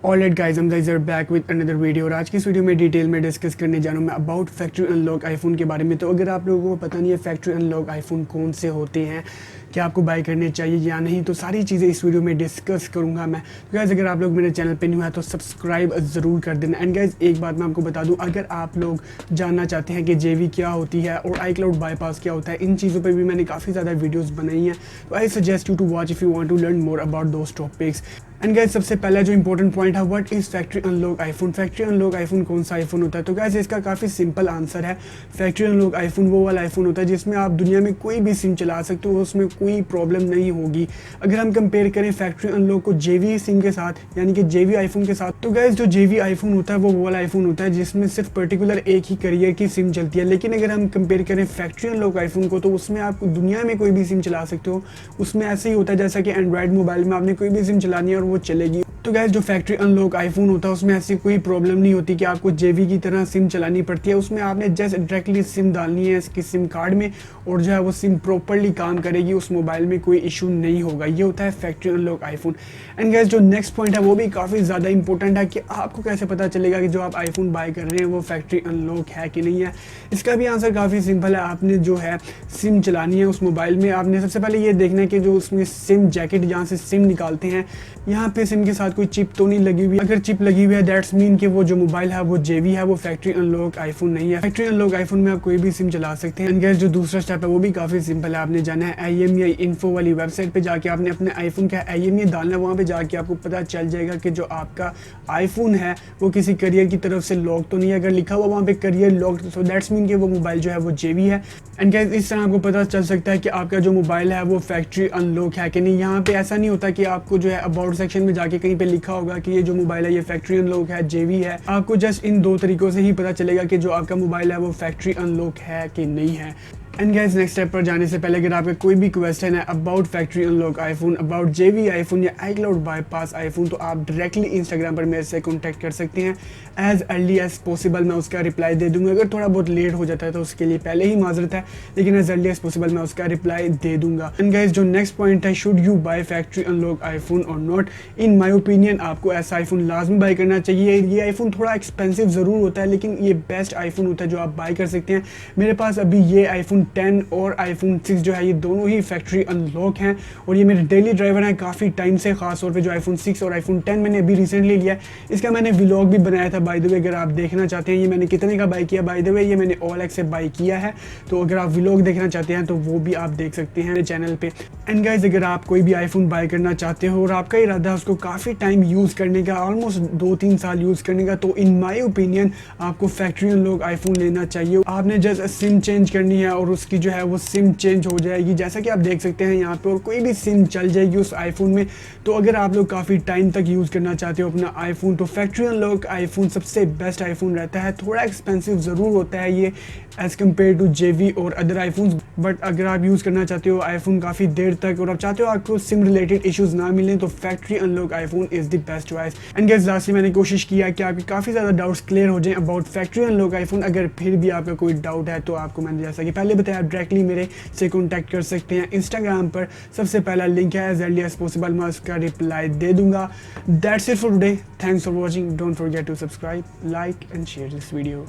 Alright guys, हम guys are back with another video और आज की इस वीडियो में डिटेल में डिस्कस करने जा रहा हूँ मैं अबाउट फैक्ट्री अनलॉक आईफोन के बारे में। तो अगर आप लोगों को पता नहीं है फैक्ट्री अनलॉक आईफोन कौन से होते हैं, क्या आपको बाय करने चाहिए या नहीं, तो सारी चीज़ें इस वीडियो में डिस्कस करूंगा मैं। तो गाइस अगर आप लोग मेरे चैनल पे न्यू है तो सब्सक्राइब ज़रूर कर देना। एंड गाइस एक बात मैं आपको बता दूं, अगर आप लोग जानना चाहते हैं कि जेवी क्या होती है और iCloud बाईपास क्या होता है, इन चीज़ों पर भी मैंने काफ़ी ज़्यादा वीडियोज़ बनाई हैं। तो I suggest you to watch if you want to learn more about those topics. And guys सबसे पहला जो इंपॉर्टेंट पॉइंट है, what is factory unlock iPhone. Factory unlock iPhone कौन सा आईफोन होता है? तो गाइस इसका काफ़ी सिंपल आंसर है। फैक्ट्री अनलॉक आईफोन वो वाला आईफोन होता है जिसमें आप दुनिया में कोई भी सिम चला सकते हो, उसमें कोई प्रॉब्लम नहीं होगी। अगर हम कंपेयर करें फैक्ट्री अनलॉक को जेवी सिम के साथ, यानी कि जेवी आईफोन के साथ, तो गाइस जो जेवी आईफोन होता है वो वाला आईफोन होता है जिसमें सिर्फ पर्टिकुलर एक ही करियर की सिम चलती है। लेकिन अगर हम कंपेयर करें फैक्ट्री अनलॉक आईफोन को, तो उसमें आप दुनिया में कोई भी सिम चला सकते हो। उसमें ऐसे ही होता है जैसा कि एंड्रॉयड मोबाइल में आपने कोई भी सिम चलानी है और वो चलेगी। तो गाइस जो फैक्ट्री अनलॉक आईफोन होता है उसमें ऐसी कोई प्रॉब्लम नहीं होती कि आपको जेवी की तरह सिम चलानी पड़ती है। उसमें आपने जस्ट डायरेक्टली सिम डालनी है इसकी सिम कार्ड में और जो है वो सिम प्रॉपरली काम करेगी, उस मोबाइल में कोई इशू नहीं होगा। ये होता है factory unlock iPhone. And guys जो नेक्स्ट पॉइंट है वो भी काफ़ी ज़्यादा इंपॉर्टेंट है कि आपको कैसे पता चलेगा कि जो आप आईफोन बाय कर रहे हैं वो फैक्ट्री अनलॉक है कि नहीं है। इसका भी आंसर काफ़ी सिंपल है। आपने जो है सिम चलानी है उस मोबाइल में, आपने सबसे पहले ये देखना है कि जो उसमें सिम जैकेट जहाँ से सिम निकालते हैं, यहाँ पे सिम के साथ कोई चिप तो नहीं लगी हुई। अगर चिप लगी हुई है दैट्स मीन कि वो जो मोबाइल है वो जेवी है, वो फैक्ट्री अनलॉक आईफोन नहीं है। फैक्ट्री अनलॉक आईफोन में आप कोई भी सिम चला सकते हैं। एंड गाइस जो दूसरा स्टेप है वो भी काफ़ी सिंपल है। आपने जाना है IMEI इन्फो वाली वेबसाइट पे जाके आपने अपने आईफोन का IMEI डालना है। वहाँ पे जाके आपको पता चल जाएगा कि जो आपका आईफोन है वो किसी करियर की तरफ से लॉक तो नहीं है। अगर लिखा हुआ वहाँ पे करियर लॉक, तो दैट्स मीन कि वो मोबाइल जो है वो जेवी है। एंड गाइस इस तरह आपको पता चल सकता है कि आपका जो मोबाइल है वो फैक्ट्री अनलॉक है कि नहीं। यहाँ पे ऐसा नहीं होता कि आपको जो है अबाउट सेक्शन में जाके कहीं पे लिखा होगा कि ये जो मोबाइल है ये फैक्ट्री अनलॉक है, जेवी है। आपको जस्ट इन दो तरीकों से ही पता चलेगा कि जो आपका मोबाइल है वो फैक्ट्री अनलॉक है कि नहीं है। एंड गाइस नेक्स्ट स्टेप पर जाने से पहले अगर आपका कोई भी क्वेश्चन है about factory unlock iPhone, about जेवी आईफोन या iCloud बाईपास आईफोन, तो आप डायरेक्टली इंस्टाग्राम पर मेरे से कॉन्टैक्ट कर सकते हैं। एज अर्ली एज पॉसिबल मैं उसका रिप्लाई दे दूंगा। अगर थोड़ा बहुत लेट हो जाता है तो उसके लिए पहले ही माजरत है, लेकिन एज अर्ली एज पॉसिबल मैं उसका रिप्लाई दे दूंगा। एंड गाइस जो नेक्स्ट पॉइंट है, should you buy factory unlock iPhone और नॉट। इन माई ओपिनियन आपको ऐसा आईफोन लाजमी बाय करना चाहिए। ये आईफोन थोड़ा एक्सपेंसिव ज़रूर होता है लेकिन ये बेस्ट आईफोन होता है जो आप बाय कर सकते हैं। मेरे पास अभी ये iPhone 10 और iPhone 6 जो है ये दोनों ही फैक्ट्री अनलॉक हैं और ये मेरे डेली ड्राइवर हैं काफ़ी टाइम से। खास तौर पे जो iPhone 6 और iPhone 10 मैंने अभी रिसेंटली लिया है, इसका मैंने व्लॉग भी बनाया था बाय द वे। अगर आप देखना चाहते हैं ये मैंने कितने का बाय किया, बाय द वे ये मैंने OLX से बाय किया है। तो अगर आप व्लॉग देखना चाहते हैं तो वो भी आप देख सकते हैं मेरे चैनल पे। एंड गाइस अगर आप कोई भी आईफोन बाय करना चाहते हो और आपका इरादा है उसको काफ़ी टाइम यूज़ करने का, ऑलमोस्ट 2-3 साल यूज़ करने का, तो इन माई ओपिनियन आपको फैक्ट्री अनलॉक आईफोन लेना चाहिए। आपने जस्ट सिम चेंज करनी है और उसकी जो है वो सिम चेंज हो जाएगी, जैसा कि आप देख सकते हैं यहाँ पे, और कोई भी सिम चल जाएगी उस आईफोन में। तो अगर आप लोग काफ़ी टाइम तक यूज़ करना चाहते हो अपना आईफोन, तो फैक्ट्री अनलॉक आईफोन सबसे बेस्ट आईफोन रहता है। थोड़ा एक्सपेंसिव ज़रूर होता है ये एज़ कम्पेयर टू जेवी और अदर आईफोन्स, बट अगर आप यूज़ करना चाहते हो आईफोन काफ़ी देर तक और आप चाहते हो आपको सिम रिलेटेड इश्यूज़ ना मिलें, तो factory unlock iPhone is the best choice. And guys lastly मैंने कोशिश किया कि आपके काफ़ी ज़्यादा डाउट्स क्लियर हो जाएं अबाउट फैक्ट्री अनलॉक आईफोन। अगर फिर भी आपका कोई डाउट है तो आपको मैंने जैसा कि पहले बताया डायरेक्टली मेरे से कॉन्टैक्ट कर सकते हैं इंस्टाग्राम पर। सबसे पहला लिंक है, एज अर्ली एज पॉसिबल मैं उसका रिप्लाई दे दूंगा। That's it for today. Thanks for watching. Don't forget to subscribe, like and share this video.